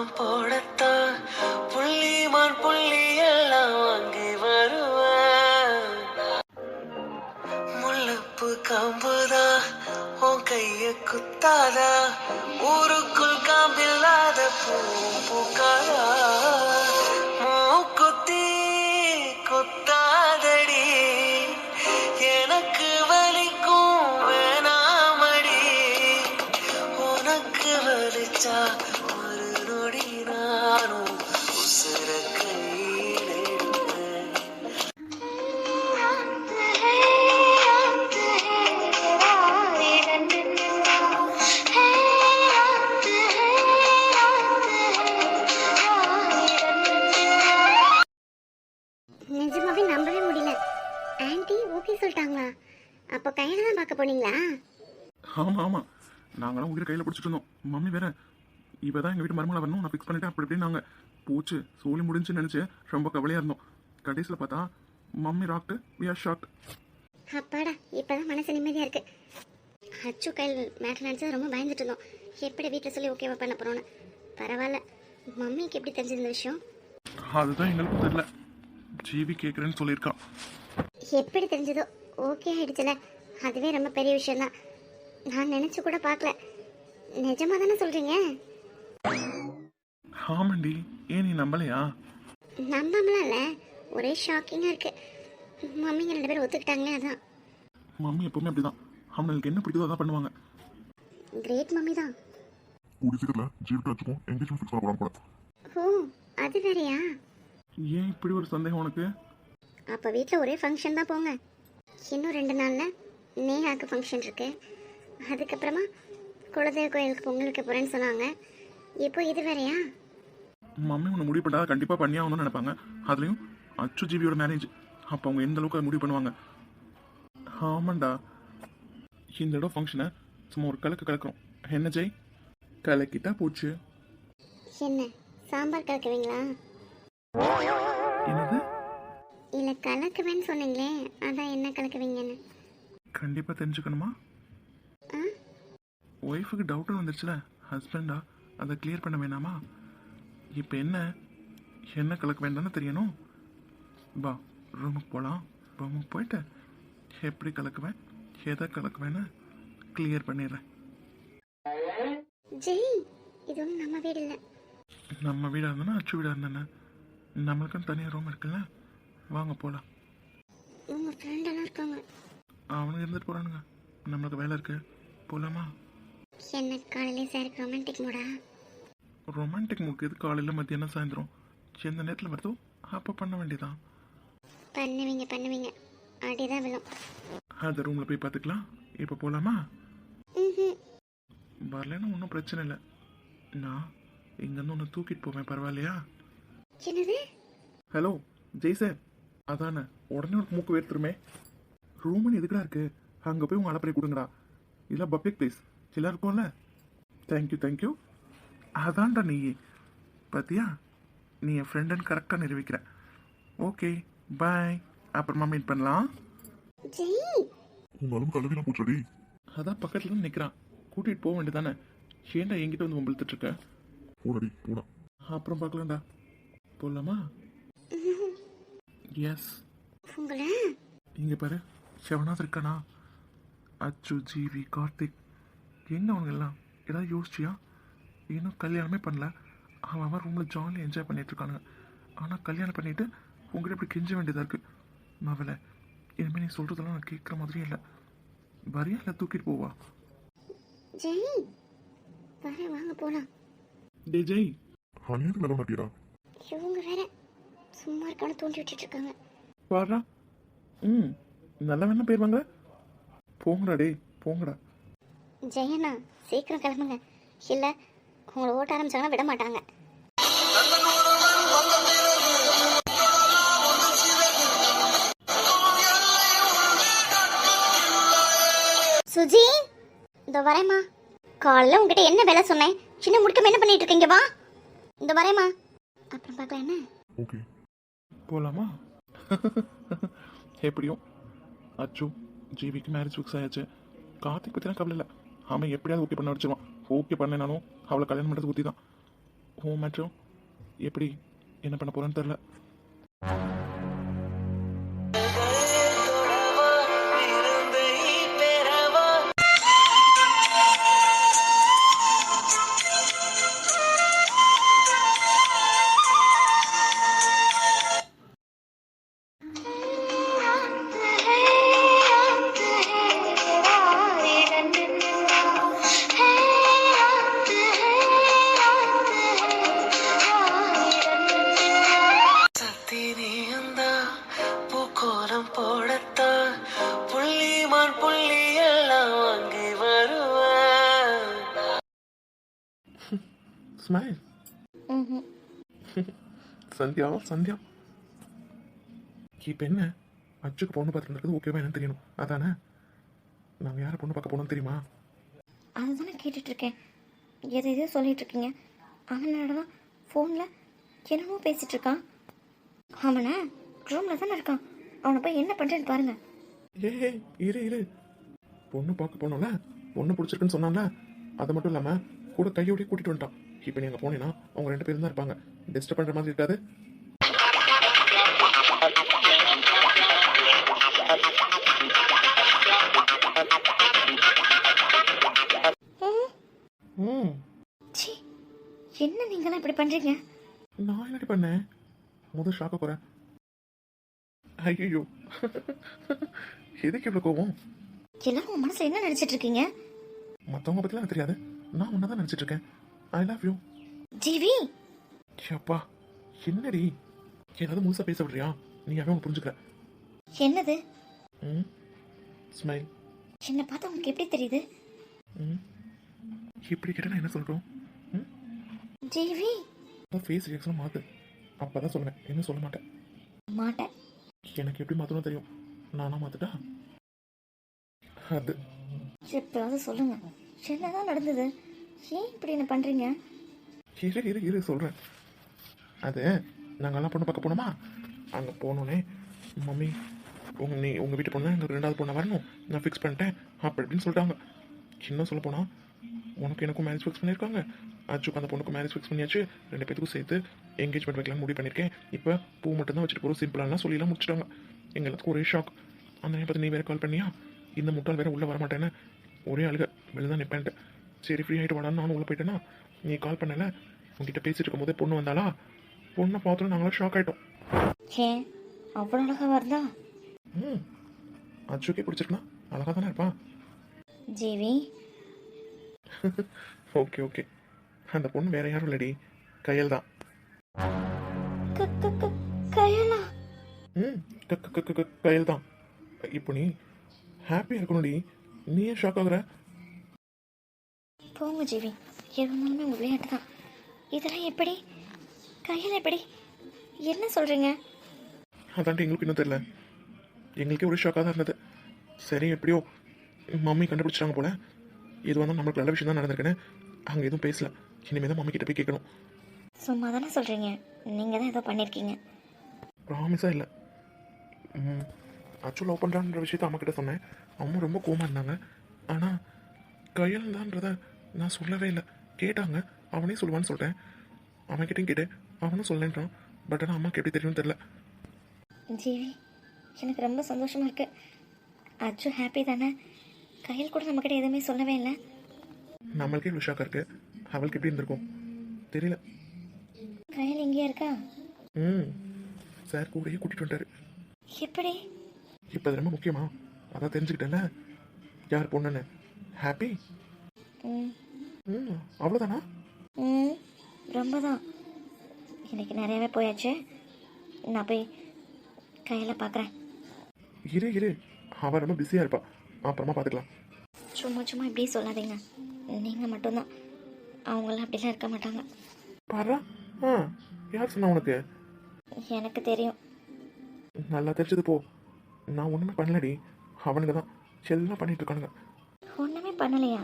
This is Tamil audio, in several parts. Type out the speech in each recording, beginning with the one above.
கோலம் போடத்தான் புள்ளிமான் புள்ளி எல்லாம் வாங்கி வருவேன். முள்ளப்பு காம்புதா உன் கைய குத்தாதா, ஊருக்குள் காம்பில்லாத பூ பூக்காதா, மூக்குத்தி குத்தாதடி எனக்கு வலிக்கும் வேணாமடி, உனக்கு வலிச்சா ஒரு நொடி நானும் உசுர கையில் எடுப்பேன். நிஜமாவே நம்பவே முடியல. ஆன்ட்டி ஓகே சொல்லிட்டாங்களா? அப்போ கையில தான் பார்க்க போனீங்களா? ஆமாம் ஆமாம், நாங்களாம் உயிரை கையில் பிடிச்சிட்டு இருந்தோம். மம்மி வேற இப்போ தான் எங்கள் வீட்டு மருமகளை வரணும் நான் ஃபிக்ஸ் பண்ணிட்டேன் அப்படி இப்படின்னு நாங்கள் போச்சு சோழி முடிஞ்சுன்னு நினச்சி ரொம்ப கவலையாக இருந்தோம். கடைசியில் பார்த்தா mummy rocked we are shocked. அப்பாடா, இப்போதான் மனசு நிம்மதியாக இருக்கு. அச்சு கையில் மேட்டர் நினச்சது ரொம்ப பயந்துட்டு இருந்தோம். எப்படி வீட்டில் சொல்லி ஓகேவா பண்ண போகிறோன்னு. பரவாயில்ல. மம்மிக்கு எப்படி தெரிஞ்சிருந்த விஷயம்? அதுதான் எங்களுக்கும் தெரியல. ஜிவி கேட்குறேன்னு சொல்லியிருக்கான். எப்படி தெரிஞ்சதோ ஓகே ஆயிடுச்சுல, அதுவே ரொம்ப பெரிய விஷயம்தான். நான் நினச்சி கூட பார்க்கல. நிஜமாக தானே சொல்கிறீங்க? ஆமாண்டி, ஏன் நீ நம்பலையா? நம்பாமலாம் இல்லை, ஒரே ஷாக்கிங்காக இருக்கு. மம்மிங்க 2 பேரும் ஒத்துக்கிட்டாங்களே, அதான். மம்மி எப்பவுமே அப்படிதான், அவங்களுக்கு என்ன பிடிக்குதோ அதான் பண்ணுவாங்க. கிரேட் மம்மி தான். கூடிய சீக்கிரத்தில் ஜீவிட்டு வச்சுக்கோம் எங்கேஜ்மெண்ட் ஃபிக்ஸ் பண்ண போகிறாங்க கூட. ஓ, அது வேறையா? ஏன் இப்படி ஒரு சந்தேகம் உனக்கு? அப்போ வீட்டில் ஒரே ஃபங்க்ஷன் தான் போங்க. இன்னும் 2 நாளில் நேஹாக்கு ஃபங்க்ஷன் இருக்கு. அதுக்கப்புறமா குலதெய்வ கோயிலுக்கு பொங்கலுக்கு போகிறேன்னு சொன்னாங்க. இப்போ இது வேறையா? மம்மி ஒன்று முடிவு பண்ணால் கண்டிப்பாக பண்ணியாகணும்னு நினைப்பாங்க. அதுலேயும் அச்சு ஜிவியோட மேரேஜ், அப்போ அவங்க எந்த அளவுக்கு முடிவு பண்ணுவாங்க. ஆமாண்டா, இந்த இடம் ஃபங்க்ஷனை சும்மா ஒரு கலக்குறோம். என்ன ஜெய், கலக்கிட்டா போச்சு. என்ன சாம்பார் கலக்குவீங்களா? என்னது? இல்லை கலக்குவேன்னு சொன்னீங்களே, அதான் என்ன கலக்குவீங்கன்னு. கண்டிப்பாக தெரிஞ்சுக்கணுமா? ஒய்ஃபுக்கு டவுட்னு வந்துருச்சுல, ஹஸ்பண்டா அதை கிளியர் பண்ண வேணாமா? இப்போ என்ன கலக்க வேண்டாம்னு தெரியணும். வா ரூமுக்கு போகலாம். ரூமுக்கு போயிட்டு எப்படி கலக்குவேன் எதை கலக்குவேன்னு கிளியர் பண்ணிடுறேன். ஜெய், இது ஒன்றும் நம்ம வீடு இல்லை. நம்ம வீடாக இருந்தோன்னா அச்சு வீடாக இருந்தேண்ணே, நம்மளுக்குன்னு தனியாக ரூம் இருக்குல்ல, வாங்க போகலாம். உங்கள் ஃப்ரெண்டெல்லாம் இருக்காங்க. அவனுக்கு இருந்துட்டு போகிறானுங்க, நம்மளுக்கு வேலை இருக்கு, போகலாமா? என்ன காலையிலே சாருக்கு ரொமான்டிக் மூடா? ரொமான்டிக் மூக்கு எது காலையில் மத்தியானம் சாயந்தரம் எந்த நேரத்தில் வருதோ அப்போ பண்ண வேண்டியதான். பண்ணுவீங்க, அடிதான் விழும். அந்த ரூமில் போய் பார்த்துக்கலாம். இப்போ போகலாமா? வரலன்னா ஒன்றும் பிரச்சனை இல்லை, நான் இங்கேருந்து ஒன்று தூக்கிட்டு போவேன், பரவாயில்லையா? என்னது? ஹலோ ஜெய் சார், அதானே உடனே உனக்கு மூக்கு வேர்த்துருமே. ரூம்னு எதுக்குடா இருக்கு, அங்கே போய் உங்கள் அலப்பறை கொடுங்கடா. இதெல்லாம் பப்ளிக் பிளேஸ், எல்லாம் இருக்கும்ல. தேங்க்யூ. அதான்டா நீ பார்த்தியா, நீ என் ஃப்ரெண்டுன்னு கரெக்டாக நிரூபிக்கிற. ஓகே பாய், அப்புறமா மீட் பண்ணலாம். உங்களும் கல்விலாம் போச்சடி. அதான் பக்கத்துல தான் நிற்கிறான், கூட்டிகிட்டு போக வேண்டியதானே. ஏன்டா என்கிட்ட வந்து மொபைல் இருக்க? போடடி போடா. அப்புறம் பார்க்கலாம்டா, போடலாமா? எஸ். இங்கே பாரு, செவனாவது இருக்கானா? அச்சு ஜிவி கார்த்திக் எங்க அவங்க எல்லாம்? ஏதாவது யோசிச்சியா? இன்னும் கல்யாணமே பண்ணல, அவன் ரூமில் ஜாலியாக என்ஜாய் பண்ணிட்டு இருக்கானுங்க. ஆனால் கல்யாணம் பண்ணிட்டு உங்கள்கிட்ட இப்படி கெஞ்ச வேண்டியதாக இருக்கு. மவளை, இனிமேல் நீ சொல்கிறதெல்லாம் நான் கேட்குற மாதிரியே இல்லை. வரியா இல்லை தூக்கிட்டு போவா? ஜெய், வாங்க போலாம். டே ஜெய், அநியாயத்துக்கு நல்லா மாட்டியடா. இவங்க வேற சும்மா இருக்கான தூண்டி விட்டுட்டு இருக்காங்க. பாடுறா. நல்ல வேணா போயிருவாங்க. போங்கடா டே, போங்கடா. ஜெயண்ணா சீக்கிரம் கிளம்புங்க, இல்லை உங்களை ஓட்ட ஆரம்பிச்சாங்கன்னா விட மாட்டாங்க. சுஜி, இந்த வரேம்மா. காலைல உங்ககிட்ட என்ன வேலை சொன்னேன்? சின்ன முடுக்கம் என்ன பண்ணிட்டு இருக்கீங்க? வா, இந்த வரேம்மா. அப்புறம் பார்க்கலாம். என்ன ஓகே போகலாமா? எப்படியும் அச்சு ஜிவிக்கு மேரேஜ் ஃபிக்ஸ் ஆயாச்சு. கார்த்திக் பற்றினா கவலை இல்லை, அவன் எப்படியாவது ஓகே பண்ண வச்சுருவான். ஓகே பண்ணேனாலும் அவளை கல்யாணம் பண்ணுறது ஊற்றி தான். உன் மேட்ரும் எப்படி என்ன பண்ண போகிறேன்னு தெரில. தொடவா விருந்தை பெறவா சத்தினியந்தா பூக்கோலம் போடத்தான் புள்ளிமான் புள்ளி எல்லாம் வாங்கி வருவேன். ஸ்மைல். சந்தியா சந்தியா, இப்போ என்ன அச்சுக்கு பொண்ணு பார்த்துருந்தது ஓகேவா என்னன்னு தெரியணும். அதானே நாங்கள் யாரை பொண்ணு பார்க்க போனோம் தெரியுமா? அதுதானே கேட்டுட்ருக்கேன். எதையோ சொல்லிட்டு இருக்கீங்க. அவனோட தான் ஃபோனில் என்னமோ பேசிகிட்டு இருக்கான். அவனை ரூமில் தானே இருக்கான். அவனை போய் என்ன பண்ணுறேன்னு பாருங்கள். ஏ இரு இரு, பொண்ணு பார்க்க போனோம்ல, பொண்ணு பிடிச்சிருக்குன்னு சொன்னான்ல, அது மட்டும் இல்லாமல் கூட கையோடய கூட்டிகிட்டு வந்துட்டான். இப்போ நீ அங்கே போனீங்கன்னா அவங்க 2 பேரும் தான் இருப்பாங்க. டிஸ்டர்ப் பண்ணுற மாதிரி இருக்காது. ம், சி, என்ன நீங்களாம் இப்படி பண்ணுறீங்க? நான் என்னடி பண்ணேன்? முதல் ஷாக்க போகிறேன். ஐயோ, எதுக்கு இவ்வளோ கோவம்? எல்லாரும் உன் மனசில் என்ன நினச்சிட்டு இருக்கீங்க? மற்றவங்க பற்றிலாம் எனக்கு தெரியாது. நான் ஒன்றா தான் நினச்சிட்டு இருக்கேன். I love you. ஜீவி, அப்பா என்னடி, ஏதாவது முழுசாக பேச விடுறியா? நீ அவன் ஒன்று புரிஞ்சுக்கிற. என்னது? ம், ஸ்மைல். என்னை பார்த்தா உங்களுக்கு எப்படி தெரியுது? ம், இப்படி கேட்டால் நான் என்ன சொல்கிறோம்? ம், ஜீவி, ஃபேஸ் ரியாக்ஷன் மாற்று. அப்போ தான் சொல்லுவேன், என்ன சொல்ல மாட்டேன். மாட்டேன். எனக்கு எப்படி மாற்றணும் தெரியும். நானா மாற்றுட்டா அது. எப்பயாவது சொல்லுங்க, என்னதான் நடந்தது? ஏன் இப்படி என்ன பண்ணுறீங்க? இரு இரு இரு சொல்கிறேன். அது நாங்கள்லாம் பொண்ணு பார்க்க போனோமா, அங்கே போனோன்னே மம்மி உங்கள் வீட்டு பொண்ணு எங்கள் 2வது பொண்ணை வரணும், நான் ஃபிக்ஸ் பண்ணிட்டேன் அப்படி இப்படின்னு சொல்லிட்டாங்க. இன்னும் சொல்ல போனால் உனக்கு எனக்கும் மேரேஜ் ஃபிக்ஸ் பண்ணியிருக்காங்க, அச்சுக்கு அந்த பொண்ணுக்கு மேரேஜ் ஃபிக்ஸ் பண்ணியாச்சு. 2 பேத்துக்கும் சேர்த்து என்கேஜ்மெண்ட் வைக்கலாம்னு முடிவு பண்ணியிருக்கேன். இப்போ பூ மட்டும் தான் வச்சுட்டு போகிறோம், சிம்பிளாலாம் சொல்லிலாம் முடிச்சிட்டாங்க. எங்களுக்கு ஒரே ஷாக். அந்த நேரத்தில் நீ வேறு கால் பண்ணியா, இந்த முட்டாள் வேறு உள்ளே வரமாட்டேன்னு ஒரே அழுக. வெளில தான் நிற்பேன்ட்டு. சரி ஃப்ரீ ஆகிட்டு வாடான்னு நானும் உள்ளே போயிட்டேன்னா, நீ கால் பண்ணல. உங்ககிட்ட பேசிட்டு இருக்கும்போதே பொண்ணு வந்தாளா, பொண்ணை பார்த்தோன்னு நாங்களாம் ஷாக் ஆகிட்டோம். ஏன் அவ்வளோ அழகாக வருதா? ம், அச்சுக்கே பிடிச்சிருக்குன்னா அழகாக தானே இருப்பான். ஜீவி, ஓகே ஓகே, அந்த பொண்ணு வேற யாரும் இல்லடி, கையல் தான். கையலா? ம், கையல் தான். இப்போ நீ ஹாப்பியாக இருக்கணும்டி, நீ ஏன் ஷாக் ஆகுற? போங்க ஜீவி, இருந்தாலுமே உங்கள் விளையாட்டு தான். இதெல்லாம் எப்படி? கையில் எப்படி? என்ன சொல்கிறீங்க? அதான்ட்டு எங்களுக்கு இன்னும் தெரியல. எங்களுக்கே ஒரு ஷாக்காக தான் இருந்தது. சரி எப்படியோ மம்மி கண்டுபிடிச்சிட்டாங்க போல. எது வந்தாலும் நம்மளுக்கு நல்ல விஷயம் தான் நடந்திருக்குன்னு அங்கே எதுவும் பேசல. இனிமேல் தான் மம்மி கிட்ட போய் கேட்கணும். சும்மா தானே சொல்கிறீங்க, நீங்கள் தான் ஏதோ பண்ணியிருக்கீங்க. ப்ராமிஸாக இல்லை. அச்சு லவ் பண்ணுறான்ற விஷயத்த அம்மா கிட்ட சொன்னேன். அம்மா ரொம்ப கோவமாக இருந்தாங்க. ஆனால் கையல் தான்றத நான் சொல்லவே இல்லை. கேட்டாங்க, அவனே சொல்லுவான்னு சொல்லிட்டேன். அவன்கிட்டையும் கேட்டேன், அவனும் சொல்லலைன்றான். பட் ஆனால் அம்மாக்கு எப்படி தெரியும்னு தெரில. ஜீவி, எனக்கு ரொம்ப சந்தோஷமாக இருக்குது. அச்சு ஹாப்பி தானே? கையில் கூட நம்மக்கிட்ட எதுவுமே சொல்லவே இல்லை. நம்மளுக்கே இவ்வளோ ஷாக்காக இருக்குது, அவளுக்கு எப்படி இருந்திருக்கும் தெரியல. கையில் இங்கேயே இருக்கா? ம், சார் கூடயே கூட்டிகிட்டு வந்துட்டாரு. எப்படி? இப்போ அது ரொம்ப முக்கியமா? அதான் தெரிஞ்சுக்கிட்டேன்ல யார் பொண்ணுன்னு. ஹாப்பி. ம் ம், அவ்வளோதானா? ம் ரொம்ப தான். இன்னைக்கு நிறையாவே போயாச்சு. நான் போய் கையில் பார்க்குறேன். இரு இரு, அவள் ரொம்ப பிஸியாக இருப்பா, அப்புறமா பார்த்துக்கலாம். சும்மா சும்மா இப்படி சொல்லாதீங்க. நீங்கள் மட்டும்தான், அவங்களாம் அப்படிலாம் இருக்க மாட்டாங்க. பாரா. ஆ, யார் சொன்னா உனக்கு? எனக்கு தெரியும். நல்லா தெரிஞ்சது போ. நான் ஒன்றுமே பண்ணலடி, அவனுங்க தான் எல்லாம் பண்ணிட்டு இருக்கானுங்க. ஒன்றுமே பண்ணலையா?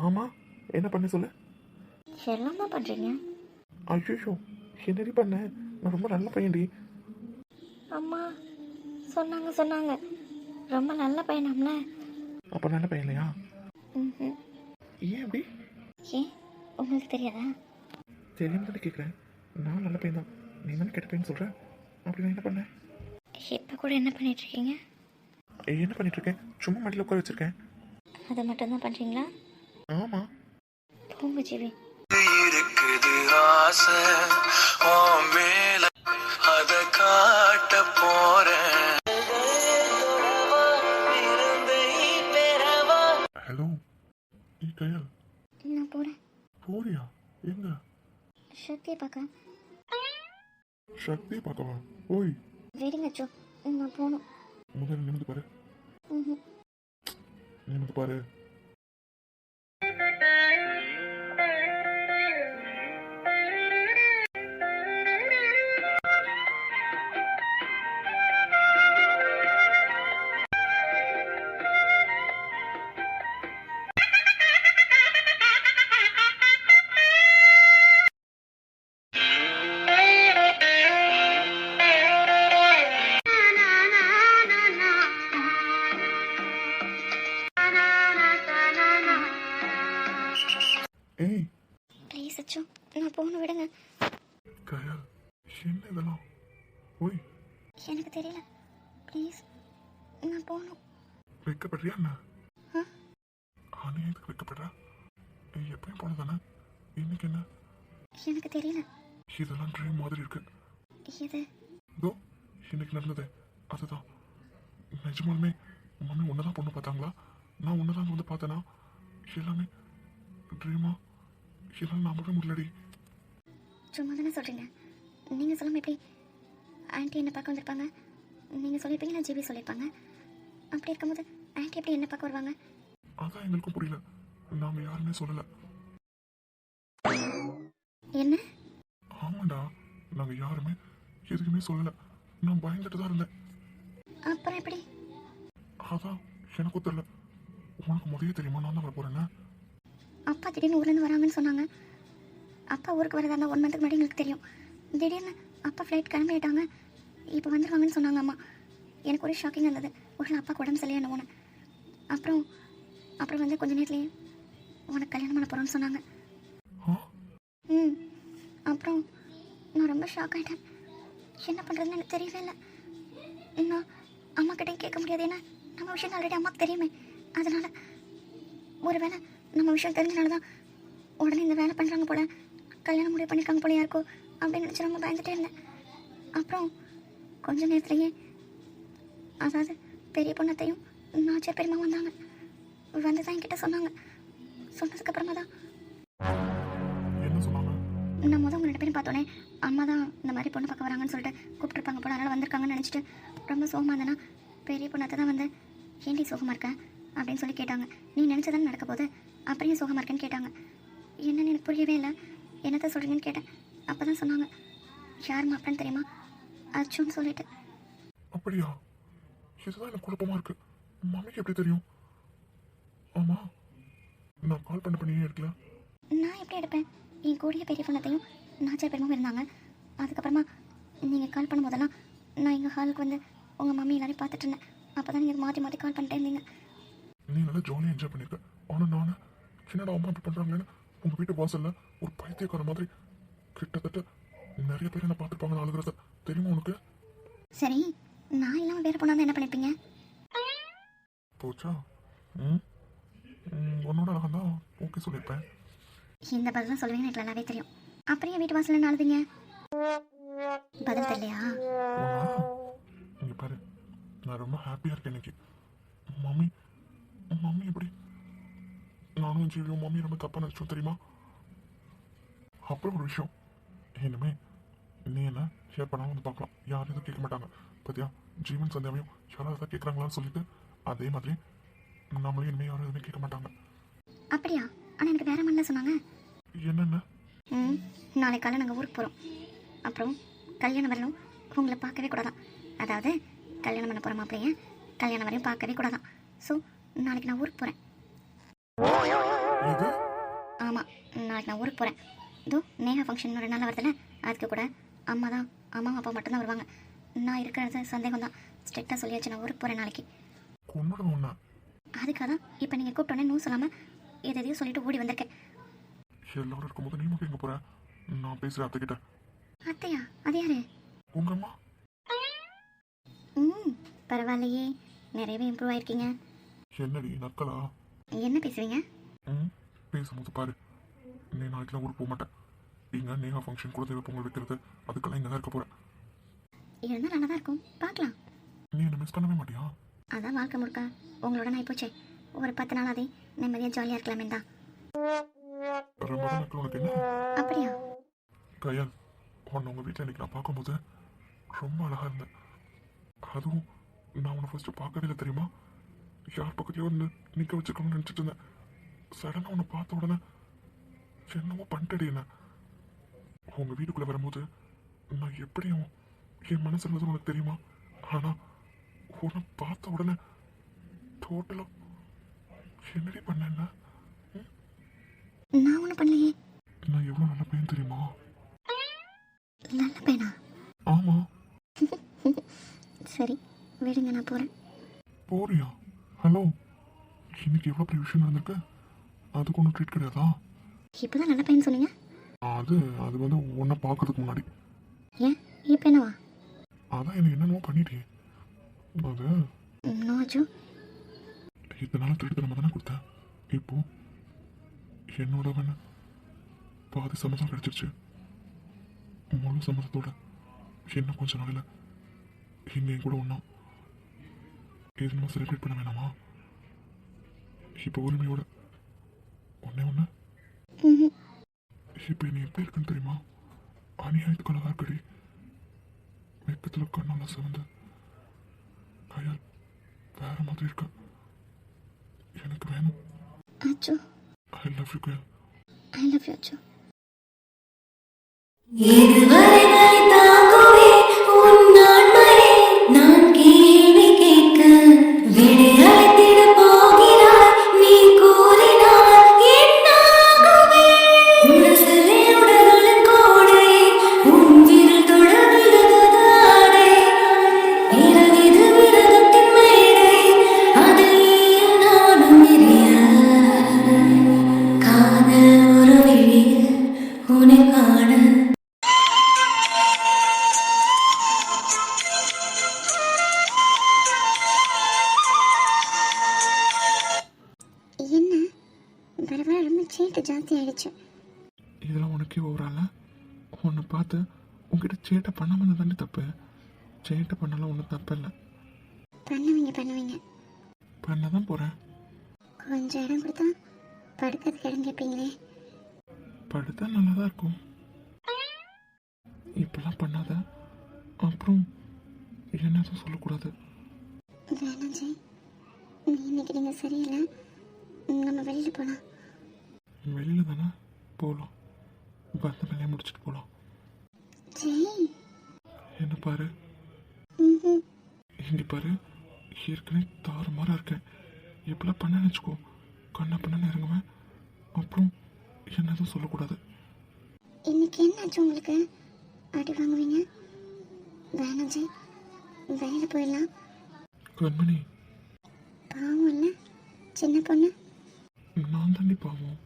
ஆமாம், என்ன பண்ண சொல்லு. எல்லாம் தான் பண்ணுறீங்க. ஐயோ, என்னடி பண்ண? நான் ரொம்ப நல்ல பையன்டி. அம்மா சொன்னாங்க ரொம்ப நல்ல பையனாம்ல. அப்போ நல்ல பையன் இல்லையா? ம். ஏன் அப்படி? ஏன் உங்களுக்கு தெரியாதா? தெரியாம தானே கேட்குறேன். நான் நல்ல பையன் தான், நீ தானே கெட்ட பையன் சொல்கிற. அப்படி நான் என்ன பண்ணேன்? இப்போ கூட என்ன பண்ணிகிட்ருக்கீங்க? என்ன பண்ணிகிட்ருக்கேன்? சும்மா மடியில் உட்கார வச்சுருக்கேன். அதை மட்டும்தான் பண்ணுறீங்களா? ஆமாம். போங்க ஜீவி. இருக்குது ஆசை உன் மேல அத காட்ட போறேன். ஹலோ கையல், நான் போகிறேன். போறியா? எங்க? சக்தியை பார்க்க. சக்தியை பார்க்கவா? ஓய், வெடிங்க அச்சோ, நான் போகணும். முதல்ல நிமிந்து பாரு. ம். நிமிந்து பாரு. ஏய் ப்ளீஸ் அச்சோ, நான் போகணும், விடுங்க. கயல், என்ன இதெல்லாம்? ஓய், எனக்கு தெரியல, ப்ளீஸ், நான் போகணும். வைக்கப்படுறியா என்ன? ஆ நீ எதுக்கு வைக்கப்படுற? எப்பயும் போல தானே, இன்னைக்கு என்ன? எனக்கு தெரியல. இதெல்லாம் ட்ரீம் மாதிரி இருக்கு. இது இதோ இன்னைக்கு நடந்தது அதுதான். நிஜமாலுமே மம்மி ஒன்னதான் பொண்ணு பார்த்தாங்களா? நான் ஒன்னதான் வந்து பார்த்தேனா? எல்லாமே ட்ரீமா? எல்லாம் நம்பவே முடியலடி. சும்மா தானே சொல்கிறீங்க. நீங்கள் சொல்லாமல் எப்படி ஆன்ட்டி என்னை பார்க்க வந்திருப்பாங்க? நீங்கள் சொல்லியிருப்பீங்க, நான் ஜிபி சொல்லியிருப்பாங்க. அப்படி இருக்கும்போது ஆன்ட்டி எப்படி என்ன பார்க்க வருவாங்க? அதான் எங்களுக்கும் புரியல. நாங்க யாருமே சொல்லல. என்ன? ஆமாண்டா, நாங்க யாருமே எதுக்குமே சொல்லல. நான் பயந்துட்டு தான் இருந்தேன். அப்புறம் எப்படி? அதான் எனக்கும் தெரியல. உனக்கு முதல்ல தெரியுமா நான் தான் வர போறேன்னு? அப்பா திடீர்னு ஊர்லேருந்து வராங்கன்னு சொன்னாங்க. அப்பா ஊருக்கு வரதா இருந்தால் 1 மந்த்துக்கு முன்னாடி எங்களுக்கு தெரியும். திடீர்னு அப்பா ஃப்ளைட் கிளம்பிட்டாங்க, இப்போ வந்துடுவாங்கன்னு சொன்னாங்க அம்மா. எனக்கு ஒரு ஷாக்கிங் இருந்தது. ஒரு அப்பா உடம்பு சரியாக என்னவோன்னு. அப்புறம் வந்து கொஞ்ச நேரத்துலேயே உனக்கு கல்யாணம் பண்ண போகிறோன்னு சொன்னாங்க. அப்புறம் நான் ரொம்ப ஷாக் ஆகிட்டேன். என்ன பண்ணுறதுன்னு எனக்கு தெரியவே இல்லை. நான் அம்மா கிட்டே கேட்க முடியாது, ஏன்னா நம்ம விஷயம் ஆல்ரெடி அம்மாவுக்கு தெரியுமே. அதனால் ஒரு வேளை நம்ம விஷயம் தெரிஞ்சனால தான் உடனே இந்த வேலை பண்ணுறாங்க போல, கல்யாணம் முடிவு பண்ணியிருக்காங்க போல யாருக்கோ அப்படின்னு நினச்சி ரொம்ப பயந்துகிட்டே இருந்தேன். அப்புறம் கொஞ்ச நேரத்துலேயே, அதாவது பெரிய பொண்ணத்தையும் நாச்சியார் பெரியம்மா வந்தாங்க. வந்து தான் என்கிட்ட சொன்னாங்க. சொன்னதுக்கப்புறமா தான் என்ன சொன்னாங்க? நான் உங்கள் 2 பேரும் பார்த்தோன்னே அம்மா தான் இந்த மாதிரி பொண்ணு பார்க்க வராங்கன்னு சொல்லிட்டு கூப்பிட்டுருப்பாங்க போல, அதனால் வந்திருக்காங்கன்னு நினச்சிட்டு ரொம்ப சோகமாக இருந்தேன்னா பெரிய பொண்ணத்தை தான் வந்து ஏன்டி சோகமாக இருக்க அப்படின்னு சொல்லி கேட்டாங்க. நீ நினச்சதானே நடக்க போது, அப்புறம் ஏன் சோகமாக இருக்கேன்னு கேட்டாங்க. என்னன்னு எனக்கு புரியவே இல்லை. என்னத்தை சொல்கிறீங்கன்னு கேட்டேன். அப்போ தான் சொன்னாங்க, யார் மாப்பிள்ளன்னு தெரியுமா, அச்சுன்னு சொல்லிட்டு. அப்படியா? இதுதான் எனக்கு குழப்பமா இருக்கு. மம்மிக்கு எப்படி தெரியும்? ஆமா, நான் கால் பண்ணி எடுக்கல. நான் எப்படி எடுப்பேன்? என் கூடிய பெரிய பொண்ணத்தையும் நாச்சியார் பெரியமாவும் இருந்தாங்க. அதுக்கப்புறமா நீங்கள் கால் பண்ணும்போதெல்லாம் நான் எங்கள் ஹாலுக்கு வந்து உங்கள் மம்மி எல்லாரையும் பார்த்துட்டு இருந்தேன். அப்போ தான் நீங்கள் மாற்றி கால் பண்ணிட்டே இருந்தீங்க. நீ நல்லா ஜாலியாக என்ஜாய் பண்ணியிருக்க. ஆனால் நான் என்னடா அம்மா அப்படி பண்ணுறாங்களேன்னு உங்கள் வீட்டு வாசல்ல ஒரு பைத்தியக்கார மாதிரி கிட்டத்தட்ட நிறைய பேர் என்ன பார்த்துருப்பாங்க அழுகிறத தெரியுமா உனக்கு? சரி, நான் இல்லாமல் வேறு பொண்ணாக என்ன பண்ணியிருப்பீங்க? போச்சா? உன்னோட அழகாக தான் ஓகே சொல்லியிருப்பேன். இந்த பதிலாம் சொல்லுவீங்கன்னு எனக்கு நல்லாவே தெரியும். அப்புறம் என் வீட்டு வாசலில் நாளுதுங்க பதில் தெரியலையா? இங்கே பாரு, நான் ரொம்ப ஹாப்பியாக இருக்கேன் இன்னைக்கு. மம்மி மம்மி எப்படி? நானும் ஜீவியும் மம்மி ரொம்ப தப்பாக நினச்சோம் தெரியுமா? அப்புறம் ஒரு விஷயம், இனிமே நீ என்ன ஷேர் பண்ணாமல் வந்து பார்க்கலாம், யாரும் எதுவும் கேட்க மாட்டாங்க. பார்த்தியா, ஜீவன் சந்தியாவையும் யாராவது எதாவது கேட்குறாங்களான்னு சொல்லிட்டு அதே மாதிரி நம்மளையும் இனிமேல் யாரும் எதுவுமே கேட்க மாட்டாங்க. அப்படியா? ஆனால் எனக்கு வேற மாதிரிலாம் சொன்னாங்க. என்னென்ன? நாளைக்கு காலை நாங்கள் ஊருக்கு போகிறோம். அப்புறம் கல்யாணம் வரணும், உங்களை பார்க்கவே கூடாதான். அதாவது கல்யாணம் பண்ண போகிற மாப்பிள்ளைய கல்யாணம் வரையும் பார்க்கவே கூடாதான். ஸோ நாளைக்கு நான் ஊருக்கு போகிறேன். ஆமாம், நாளைக்கு நான் ஊருக்கு போகிறேன். இதோ நேஹா ஃபங்க்ஷன் 2 நாள் வருதுல்ல, அதுக்கு கூட அம்மா அப்பா மட்டும்தான் வருவாங்க. நான் இருக்கிறது சந்தேகம் தான். ஸ்ட்ரிக்டாக சொல்லியாச்சு, நான் ஊருக்கு போகிறேன் நாளைக்கு. அதுக்காக தான் இப்போ நீங்கள் கூப்பிட்டோன்னே நூ சொல்லாமல் எதையும் சொல்லிட்டு ஓடி வந்திருக்கேன். எல்லாரும் இருக்கும்போது நீ மட்டும் எங்கே போகிற? நான் பேசுகிறேன் அத்தைக்கிட்ட. அத்தையா? அது யாரு? உங்கள் அம்மா. ம், பரவாயில்லையே, நிறையவே இம்ப்ரூவ் ஆயிருக்கீங்க. என்னடி நக்கலா? என்ன பேசுவீங்க? ம், பேசும்போது பாரு. நீ நாளைக்குலாம் ஊருக்கு போக மாட்டேன். இங்கே நேஹா ஃபங்க்ஷன் குலதெய்வ பொங்கல் வைக்கிறது, அதுக்கெல்லாம் இங்கே தான் இருக்க போகிறேன். இருந்தால் நல்லா தான் இருக்கும், பார்க்கலாம். நீ என்னை மிஸ் பண்ணவே மாட்டியா? அதான் வாழ்க்கை முழுக்க உங்களோட நான் போச்சே, ஒரு 10 நாள் அதே நிம்மதியாக ஜாலியாக இருக்கலாமே தான். ரொம்ப தான் நக்கல் உனக்கு என்ன? அப்படியா? கயால், உன்னை உங்கள் வீட்டில் இன்னைக்கு நான் பார்க்கும்போது ரொம்ப அழகாக இருந்தேன். அதுவும் நான் உன்னை ஃபஸ்ட்டு பார்க்கவே இல்லை தெரியுமா? யார் பக்கத்துலையோ வந்து நிற்க வச்சுக்கணும்னு நினச்சிட்டு இருந்தேன். சடனாக உன்னை பார்த்த உடனே என்னவோ பண்ணிட்டடி என்ன. உங்கள் வீட்டுக்குள்ளே வரும்போது நான் எப்படியும் என் மனசு இருந்தது உனக்கு தெரியுமா? ஆனால் உன்னை பார்த்த உடனே டோட்டலாக என்னடி பண்ணேன்னா நான் ஒன்றும் பண்ணலையே. நான் எவ்வளோ நல்ல பையன் தெரியுமா? நல்ல பையனா? ஆமாம். சரி விடுங்க, நான் போகிறேன். போறியா? ஹலோ, இன்னைக்கு எவ்வளோ பெரிய விஷயம் நடந்திருக்கு. அதுக்கு ஒன்றும் ட்ரீட் கிடையாதா? இப்போ தான் நல்ல பையன் சொன்னீங்க. அது அது வந்து உன்னை பார்க்கறதுக்கு முன்னாடி. ஏன் இப்போ என்னவா? அதான் எனக்கு என்னென்னமோ பண்ணிட்டே. அது நோஜோ, இதனால திருட்டு தானே கொடுத்தேன். இப்போ என்னோட வேணா பாதி சம்மதம் கிடைச்சிருச்சு. முழு சம்மதத்தோட என்ன கொஞ்ச நாளில் இன்னும் கூட ஒன்றா இது நம்ம செலிப்ரேட் பண்ண வேணாமா? இப்போ உரிமையோட ஒன்னே ஒன்று. இப்போ என்ன எப்படி இருக்குன்னு தெரியுமா? அநியாயத்துக்கு அழகா இருக்கடி. வெக்கத்தில் கண்ணால சிவந்து கையால் வேற மாதிரி இருக்க. எனக்கு வேணும். அச்சோ, ஐ லவ் யூ கையால். ஐ லவ் யூ அச்சோ. இதுவரை தாங்குவே உன் ஆண்மையை நான் கேள்வி கேட்க விடையளித்திட போகிறாய். நீ கூறினால் என்னாகுமே? உடசலே உடலின் கோடை உன் விரல் தொட விலகுதாடே. இரவிது விரதத்தின் மேடை அதில் நானும் எரிய காதல் ஒரு விழியில் உன்னை காண. என்ன வர வர ரொம்ப சேட்டை ஜாஸ்தி ஆயிடுச்சு. இதெல்லாம் உனக்கே ஓவரால உன்னை பார்த்து உங்ககிட்ட சேட்டை பண்ணாமல் தானே தப்பு. சேட்டை பண்ணலாம் ஒன்றும் தப்பு இல்லை. பண்ணுவீங்க பண்ண தான் போகிறேன். கொஞ்சம் இடம் கொடுத்தா படுக்கிறதுக்கு இடம் கேட்பீங்களே. படுத்தா நல்லா தான் இருக்கும். இப்பெல்லாம் பண்ணாத, அப்புறம் என்ன எதுவும் சொல்லக்கூடாது. வேணாம் ஜெய், இன்னைக்கு நீங்கள் சரியில்லை, நம்ம வெளியில் போகலாம். வெளியில் தானே போகலாம். பந்த மேலே முடிச்சுட்டு போகலாம். ஜெய், என்ன பாரு, இங்கே பாரு, ஏற்கனவே தாறுமாறாக இருக்கேன். எப்படிலாம் பண்ண வச்சுக்கோ, கண்ணா பண்ணன்னு இறங்குவேன். அப்புறம் என்ன எதுவும் சொல்லக்கூடாது. இன்னைக்கு என்னாச்சு உங்களுக்கு? அடி வாங்குவீங்க. வேணாம் ஜெய், வெளியில் போயிடலாம். கண்மணி, பாவம் இல்லை சின்ன பொண்ணு. நான் தாண்டி பாவம்.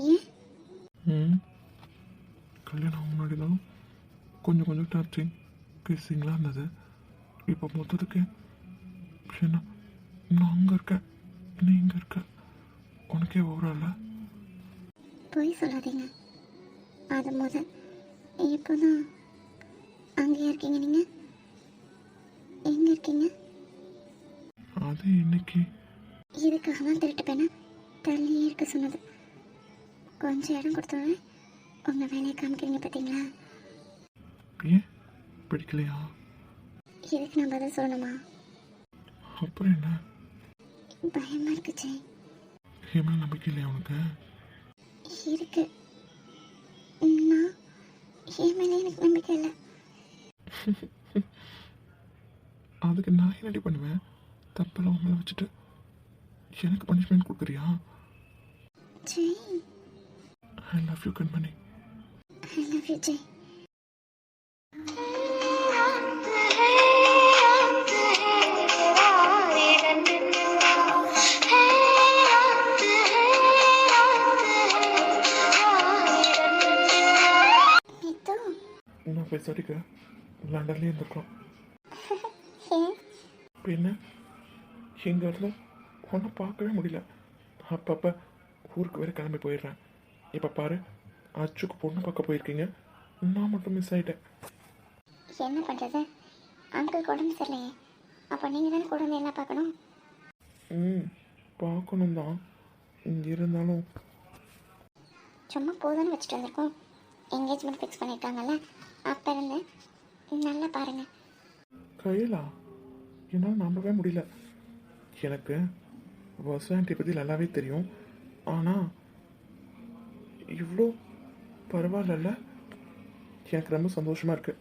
ஏன்? கல்யாணம் முன்னாடி தான் கொஞ்சம் டச்சிங் கிஸ்ஸிங்லாம் இருந்தது. இப்போ மொத்தத்துக்கு என்ன, நான் அங்கே இருக்கேன், நீ இங்கே இருக்க. உனக்கே ஓவரால போய் சொல்லாதீங்க. அது இப்போதான் அங்கேயா இருக்கீங்க? நீங்கள் எங்கே இருக்கீங்க? அது இன்னைக்கு இதுக்காக தான் திருட்டு பேனை தள்ளியே இருக்க சொன்னது. கொஞ்சம் இடம் கொடுத்தோன்னே உங்கள் வேலையை காமிக்கிறீங்க பார்த்தீங்களா? ஏன் பிடிக்கலையா? இதுக்கு நான் பதில் சொல்லணுமா? அப்புறம் என்ன? பயமாக இருக்கு ஜெய். என் மேலே நம்பிக்கை இல்லையா உனக்கு? இருக்கு. நான் என் மேலே எனக்கு நம்பிக்கை இல்லை. அதுக்கு நான் என்னடி பண்ணுவேன்? தப்பெல்லாம் உன் மேலே வச்சுட்டு எனக்கு பனிஷ்மெண்ட் கொடுக்குறியா? ஜெய், ஐ லவ் யூ கண்மணி. I love you Jai. பெசாட்டிக்க லண்டன்லேயே இருந்திருக்கலாம். ஏன்? பின்ன எங்கள் இடத்துல ஒன்றும் பார்க்கவே முடியல. அப்பப்போ ஊருக்கு வேறு கிளம்பி போயிடுறேன். இப்போ பாரு, அச்சுக்கு பொண்ணு பார்க்க போயிருக்கீங்க, நான் மட்டும் மிஸ் ஆகிட்டேன். என்ன பண்ணுறது, அங்கிள் உடம்பு சரியில்லையே, அப்போ நீங்கள் தானே கூட வந்து எல்லாம் பார்க்கணும். பார்க்கணும் தான், இருந்தாலும் சும்மா போதுன்னு வச்சுட்டு வந்திருக்கோம். என்கேஜ்மெண்ட் ஃபிக்ஸ் பண்ணியிருக்காங்கல்ல, அப்போ இருந்து நல்லா பாருங்கள். கையிலா என்னால் நம்பவே முடியல. எனக்கு வசு ஆண்டி பற்றி நல்லாவே தெரியும், ஆனால் இவ்வளோ பரவாயில்ல. எனக்கு ரொம்ப சந்தோஷமாக இருக்குது.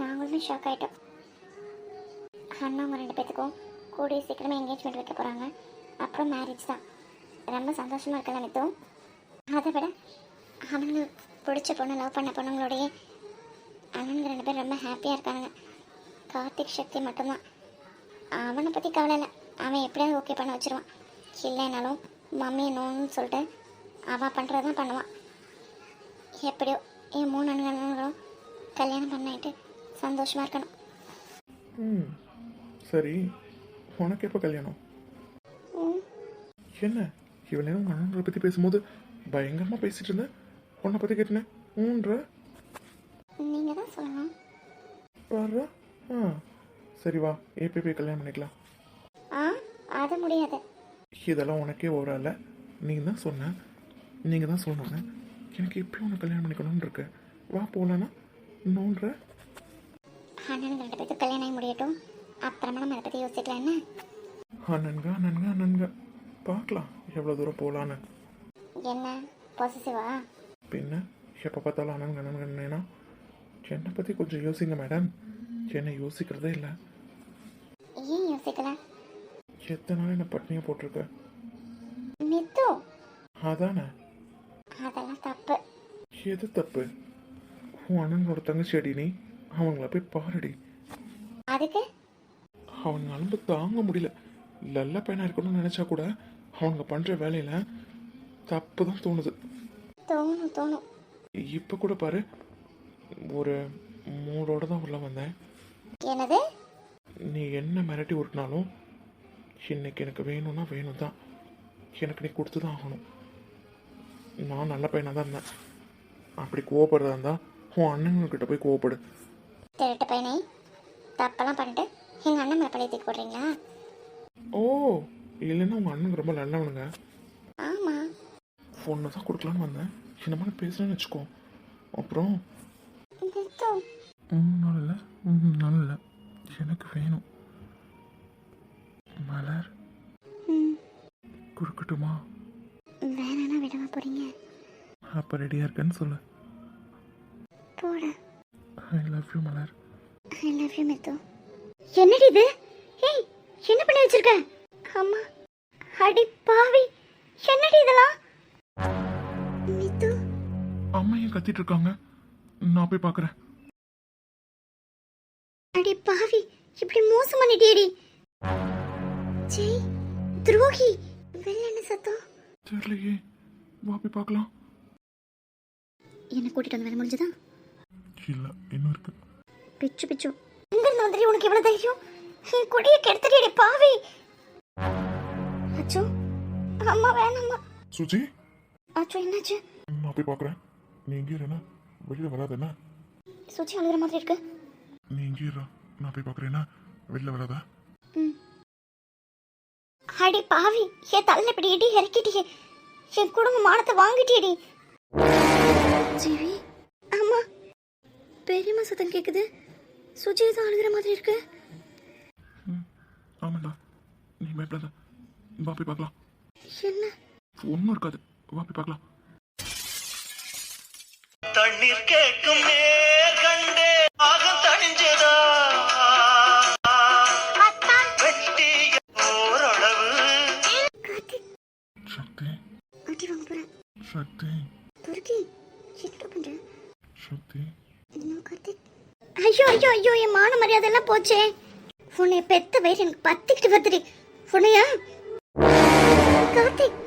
நாங்களுமே ஷாக் ஆகிட்டோம். அண்ணா அவங்க 2 பேத்துக்கும் கூடிய சீக்கிரமே என்கேஜ்மெண்ட் வைக்க போகிறாங்க, அப்புறம் மேரேஜ் தான். ரொம்ப சந்தோஷமாக இருக்கல மித்து. அதை விட அவனுங்க பிடிச்ச பொண்ணு, லவ் பண்ண பொண்ணுங்களோடையே அண்ணனுங்க 2 பேரும் ரொம்ப ஹாப்பியாக இருக்காங்க. கார்த்திக் சக்தி மட்டும்தான். அவனை பற்றி கவலை இல்லை, அவன் எப்படியாவது ஓகே பண்ண வச்சுருவான். இல்லைனாலும் மம்மி நோன்னு சொல்லிட்டு அவன் பண்ணுறது தான் பண்ணுவான். எப்படியோ என் 3 அண்ணனுங்களும் கல்யாணம் பண்ணிட்டு சந்தோஷமாக இருக்கணும். சரி, உனக்கு எப்போ கல்யாணம்? என்ன இவ்வளோ நேரம் உங்கள் அண்ணங்களை பற்றி பேசும்போது பயங்கரமாக பேசிகிட்டு இருந்தேன், உன்னை பற்றி கேட்டேன். நீங்கள் தான் சொல்லணும். பாரு. சரி வா, எப்போ போய் கல்யாணம் பண்ணிக்கலாம். அது முடியாது. இதெல்லாம் உனக்கே ஓரால, நீங்கள் தான் சொன்ன, நீங்கள் தான் சொன்னாங்க. எனக்கு எப்பயும் உனக்கு கல்யாணம் பண்ணிக்கணும்னு இருக்கு. வா போகலான்னா நோன்ற. அண்ணனுங்க 2 பேருக்கு கல்யாணம் ஆகி முடியட்டும், அப்புறமா நம்ம அதை பற்றி யோசிக்கலாம். என்ன அண்ணன்க பார்க்கலாம் எவ்வளோ தூரம் போகலான்னு. என்ன பாசிட்டிவா? பின்ன எப்போ பார்த்தாலும் அண்ணன்கண்ணேனா என்னை பற்றி கொஞ்சம் யோசிங்க மேடம். என்னை யோசிக்கிறதே இல்லை. ஏன் யோசிக்கல? எத்தனை நாள் என்னை பட்னியாக போட்டிருக்க. மித்து, அதானே. அதெல்லாம் தப்பு. எது தப்பு? உன் அண்ணனோட தங்கச்சி அடி, நீ அவங்கள போய் பாருடி. அதுக்கு அவனுங்க அன்பு தாங்க முடியல. நல்ல பையனாக இருக்கணும்னு நினச்சா கூட அவங்க பண்ணுற வேலையில் தப்பு தான் தோணுது. தோணும். இப்போ கூட பாரு, ஒரு மூடோட தான் உள்ள வந்தேன். என்னது? நீ என்ன மிரட்டி விட்டுனாலும் இன்னைக்கு எனக்கு வேணும்னா வேணும் தான். எனக்கு நீ கொடுத்து தான் ஆகணும். நான் நல்ல பையனாக தான் இருந்தேன். அப்படி கோவப்படுறதா இருந்தால் உன் அண்ணன்கிட்ட போய் கோவப்படு. திருட்டு பையனை தப்பெல்லாம் பண்ணிட்டு எங்கள் அண்ணன் மேலே பழைய தூக்கி போடுறீங்களா? ஓ, இல்லைன்னா உங்கள் அண்ணனுக்கு ரொம்ப நல்லவனுங்க. ஆமாம். ஃபோனை தான் கொடுக்கலான்னு வந்தேன். இந்த மாதிரி பேசுகிறேன்னு வச்சுக்கோ. அப்புறம் நல்ல எனக்கு வேணும். மலர் கொடுக்கட்டுமா? வேணா விடவா போறீங்க? அப்போ ரெடியாக இருக்கேன்னு சொல்லு. போட. I love you Malar. I love you Mithu. என்னடி இது? ஏய், என்ன பண்ணி வச்சிருக்க? அம்மா, அடி பாவி, என்னடி இதெல்லாம்? மித்து, அம்மா ஏன் கத்திட்டு இருக்காங்க? நான் போய் பார்க்குறேன். அடி பாவி, இப்படி மோசம் பண்ணிட்டேடி. ஜெய், துரோகி. வெளில என்ன சத்தம்? தெரியலையே, வா போய் பார்க்கலாம். என்ன கூட்டிட்டு வந்து வேலை முடிஞ்சதா? இல்லை, இன்னும் இருக்கு. பிச்சு எங்க மாதிரி உனக்கு எவ்வளவு தைரியம்? என் குடிய கெடுத்துட்டே பாவி. அச்சோ, அம்மா வேணாம்மா. சுஜி, அச்சோ என்னாச்சு? நான் போய் பார்க்குறேன். நீ இங்கே இருனா, வெளியில் வராது என்ன? சுச்சி அழுகிற மாதிரி இருக்கு. நீ இங்கே இருடா, நான் போய் பார்க்குறேன்னா வெளியில் வராதா? அடி பாவி, என் தள்ள இப்படி இடி இறக்கிட்டியே, என் குடும்ப மானத்தை வாங்கிட்டியடி. ஜீவி, அம்மா, பெரியம்மா சத்தம் கேக்குது. சுஜி தான் அழுகிற மாதிரி இருக்கு. ஆமாண்டா, நீ பயப்படாத, வா போய் பார்க்கலாம். என்ன? ஒன்றும் இருக்காது, வா போய் பார்க்கலாம். தண்ணீர் கேட்கும் கண்டே ஆகம் தணிஞ்சதா வெட்டிய ஓரளவு. சக்தி, அடி வாங்க போறேன். சக்தி, துருக்கி, என்ன பண்ற? சக்தி. இன்னும் கார்த்திக். ஐயோ, என் மான மரியாதை எல்லாம் போச்சே. உன்னை பெத்த வயிறு எனக்கு பத்திக்கிட்டு வருதுடி. உன்னையா கார்த்திக்?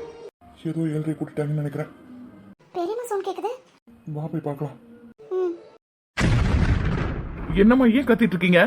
ஏதோ ஏழ்ரை கூட்டிட்டாங்கன்னு நினைக்கிறேன். பெரியம்மா சவுண்ட் கேக்குது. வா போய் பார்க்கலாம். ம் என்னம்மா ஏன் கத்திட்டு இருக்கீங்க